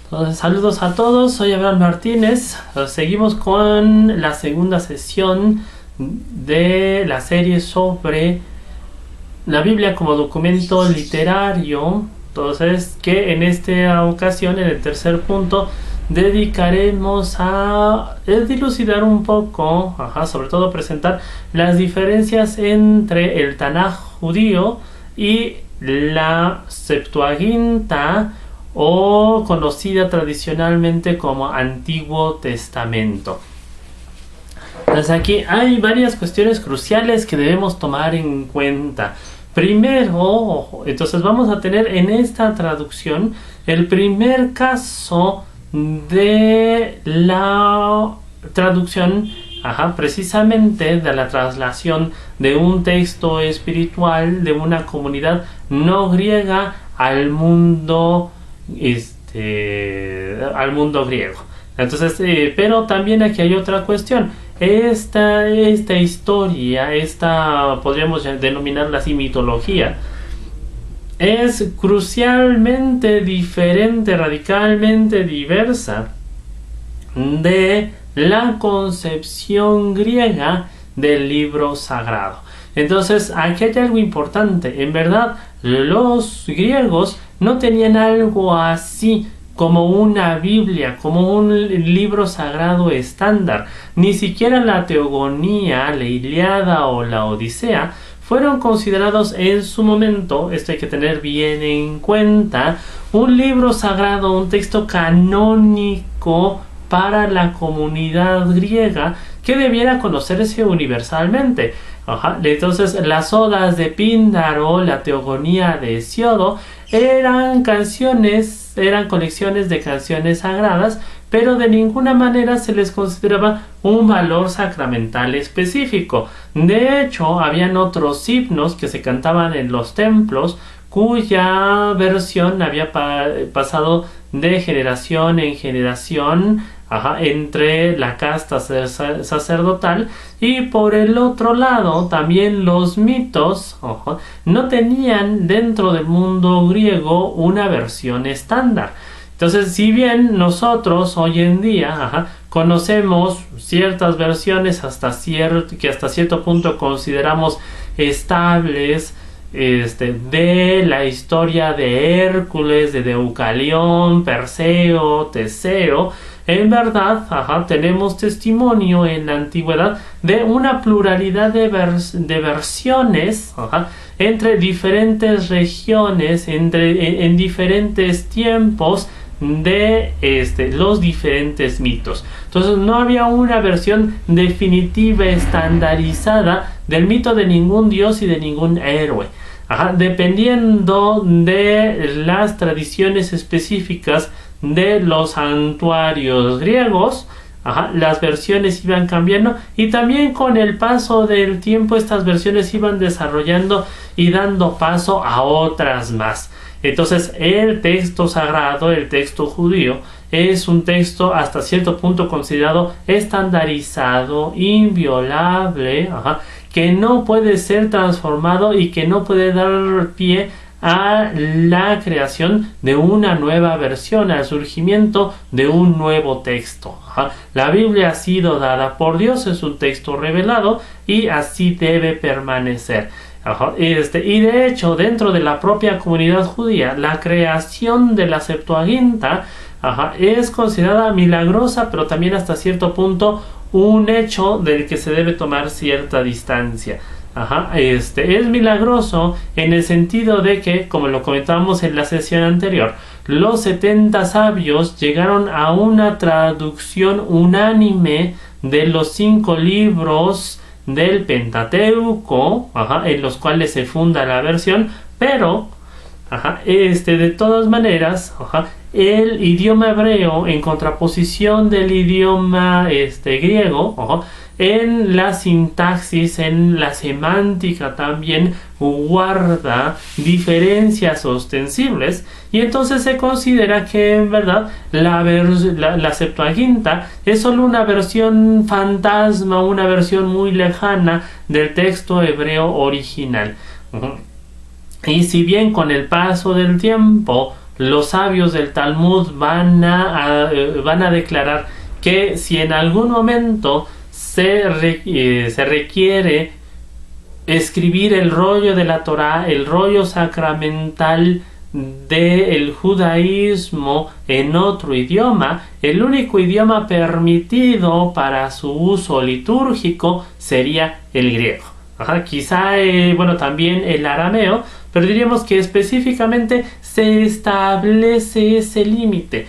Entonces, saludos a todos, soy Abraham Martínez. Seguimos con la segunda sesión de la serie sobre la Biblia como documento literario. Entonces, que en esta ocasión, en el tercer punto, dedicaremos a dilucidar un poco, sobre todo presentar las diferencias entre el Tanaj judío y la Septuaginta, o conocida tradicionalmente como Antiguo Testamento. Entonces aquí hay varias cuestiones cruciales que debemos tomar en cuenta. Primero, entonces vamos a tener en esta traducción el primer caso de la traducción, precisamente de la traslación de un texto espiritual de una comunidad no griega al mundo griego. Entonces, pero también aquí hay otra cuestión. Esta historia, podríamos denominarla así, mitología, es crucialmente diferente, radicalmente diversa de la concepción griega del libro sagrado. Entonces, aquí hay algo importante. En verdad, los griegos no tenían algo así como una Biblia, como un libro sagrado estándar. Ni siquiera la Teogonía, la Ilíada o la Odisea fueron considerados en su momento, esto hay que tener bien en cuenta, un libro sagrado, un texto canónico para la comunidad griega que debiera conocerse universalmente. Entonces, las odas de Píndaro, la Teogonía de Hesiodo, eran colecciones de canciones sagradas, pero de ninguna manera se les consideraba un valor sacramental específico. De hecho, habían otros himnos que se cantaban en los templos, cuya versión había pasado de generación en generación, entre la casta sacerdotal. Y por el otro lado, también los mitos no tenían dentro del mundo griego una versión estándar. Entonces, si bien nosotros hoy en día conocemos ciertas versiones que hasta cierto punto consideramos estables, de la historia de Hércules, de Deucalión, Perseo, Teseo, en verdad, tenemos testimonio en la antigüedad de una pluralidad de versiones entre diferentes regiones, en diferentes tiempos de los diferentes mitos. Entonces no había una versión definitiva, estandarizada del mito de ningún dios y de ningún héroe. Dependiendo de las tradiciones específicas de los santuarios griegos, las versiones iban cambiando, y también con el paso del tiempo estas versiones iban desarrollando y dando paso a otras más. Entonces, el texto sagrado, el texto judío, es un texto hasta cierto punto considerado estandarizado, inviolable, que no puede ser transformado y que no puede dar pie a la creación de una nueva versión, al surgimiento de un nuevo texto. La Biblia ha sido dada por Dios, es un texto revelado y así debe permanecer. Y de hecho, dentro de la propia comunidad judía, la creación de la Septuaginta es considerada milagrosa, pero también hasta cierto punto un hecho del que se debe tomar cierta distancia. Es milagroso en el sentido de que, como lo comentábamos en la sesión anterior, los 70 sabios llegaron a una traducción unánime de los 5 libros del Pentateuco, en los cuales se funda la versión, pero de todas maneras, el idioma hebreo, en contraposición del idioma griego, en la sintaxis, en la semántica también guarda diferencias ostensibles, y entonces se considera que en verdad la Septuaginta es solo una versión fantasma, una versión muy lejana del texto hebreo original. Y si bien con el paso del tiempo los sabios del Talmud van a declarar que si en algún momento se requiere escribir el rollo de la Torá, el rollo sacramental del judaísmo en otro idioma, el único idioma permitido para su uso litúrgico sería el griego. Quizá, también el arameo, pero diríamos que específicamente se establece ese límite.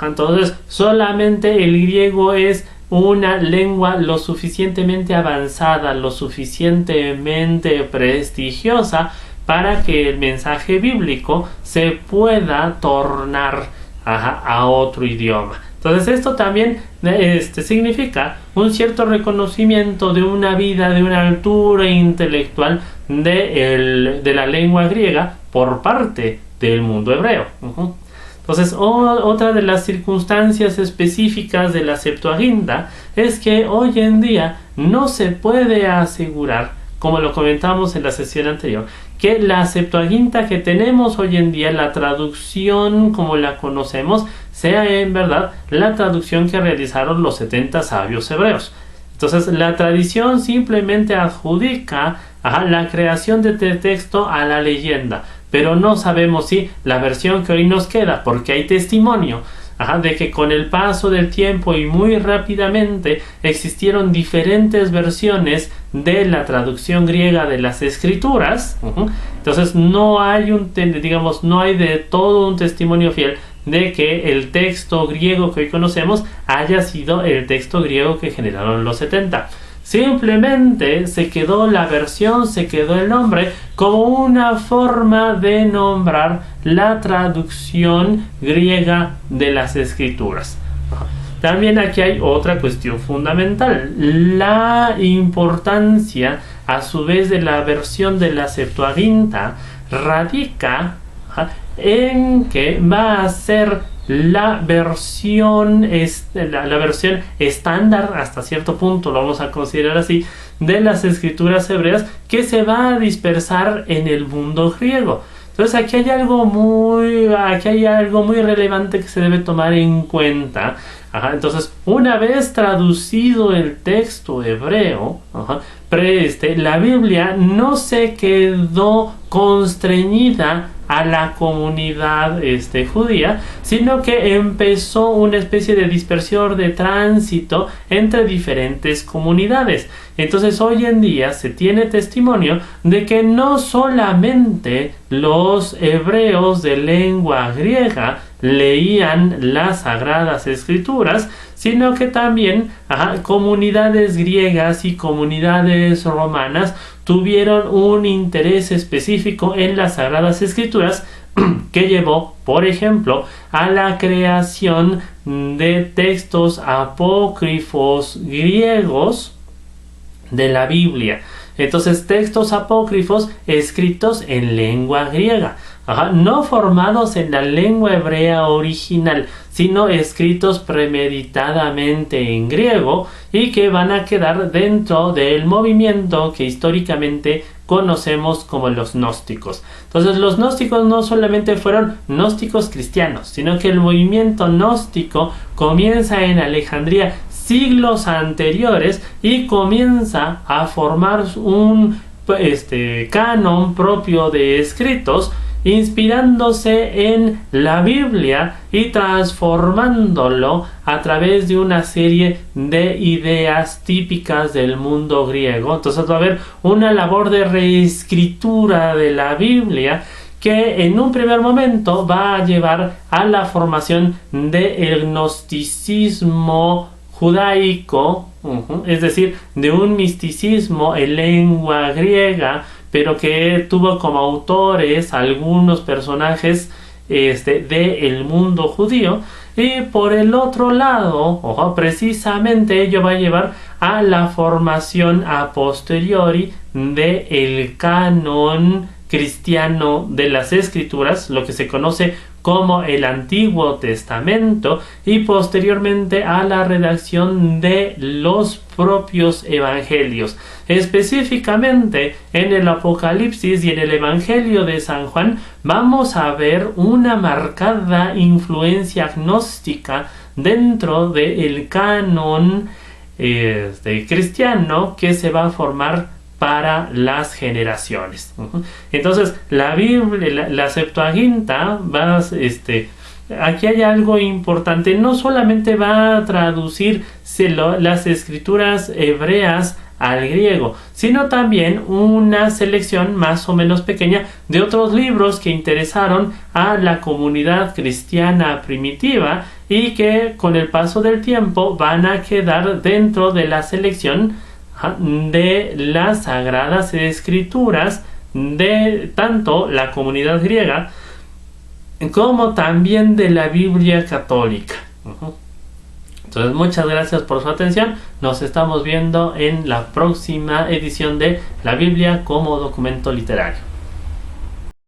Entonces, solamente el griego es una lengua lo suficientemente avanzada, lo suficientemente prestigiosa para que el mensaje bíblico se pueda tornar a otro idioma. Entonces esto también significa un cierto reconocimiento de una vida, de una altura intelectual de la lengua griega por parte del mundo hebreo. Entonces, otra de las circunstancias específicas de la Septuaginta es que hoy en día no se puede asegurar, como lo comentamos en la sesión anterior, que la Septuaginta que tenemos hoy en día, la traducción como la conocemos, sea en verdad la traducción que realizaron los 70 sabios hebreos. Entonces, la tradición simplemente adjudica la creación de este texto a la leyenda, pero no sabemos si la versión que hoy nos queda, porque hay testimonio de que con el paso del tiempo y muy rápidamente existieron diferentes versiones de la traducción griega de las escrituras. Entonces no hay no hay de todo un testimonio fiel de que el texto griego que hoy conocemos haya sido el texto griego que generaron los 70. Simplemente se quedó el nombre como una forma de nombrar la traducción griega de las escrituras. También aquí hay otra cuestión fundamental. La importancia, a su vez, de la versión de la Septuaginta radica en que va a ser la versión estándar, hasta cierto punto lo vamos a considerar así, de las escrituras hebreas, que se va a dispersar en el mundo griego. Entonces aquí hay algo muy relevante que se debe tomar en cuenta. Entonces, una vez traducido el texto hebreo, la Biblia no se quedó constreñida a la comunidad judía, sino que empezó una especie de dispersión, de tránsito entre diferentes comunidades. Entonces hoy en día se tiene testimonio de que no solamente los hebreos de lengua griega leían las Sagradas Escrituras, sino que también comunidades griegas y comunidades romanas tuvieron un interés específico en las Sagradas Escrituras que llevó, por ejemplo, a la creación de textos apócrifos griegos de la Biblia. Entonces, textos apócrifos escritos en lengua griega, no formados en la lengua hebrea original, sino escritos premeditadamente en griego y que van a quedar dentro del movimiento que históricamente conocemos como los gnósticos. Entonces, los gnósticos no solamente fueron gnósticos cristianos, sino que el movimiento gnóstico comienza en Alejandría siglos anteriores y comienza a formar un canon propio de escritos, inspirándose en la Biblia y transformándolo a través de una serie de ideas típicas del mundo griego. Entonces va a haber una labor de reescritura de la Biblia que en un primer momento va a llevar a la formación del gnosticismo judaico, es decir, de un misticismo en lengua griega, pero que tuvo como autores algunos personajes del mundo judío. Y por el otro lado, precisamente ello va a llevar a la formación a posteriori del canon cristiano de las escrituras, lo que se conoce como el Antiguo Testamento y posteriormente a la redacción de los propios evangelios. Específicamente en el Apocalipsis y en el Evangelio de San Juan vamos a ver una marcada influencia gnóstica dentro del canon cristiano que se va a formar para las generaciones. Entonces la Biblia, la Septuaginta aquí hay algo importante, no solamente va a traducir las escrituras hebreas al griego, sino también una selección más o menos pequeña de otros libros que interesaron a la comunidad cristiana primitiva y que con el paso del tiempo van a quedar dentro de la selección de las sagradas escrituras de tanto la comunidad griega como también de la Biblia católica. Entonces, muchas gracias por su atención. Nos estamos viendo en la próxima edición de La Biblia como documento literario.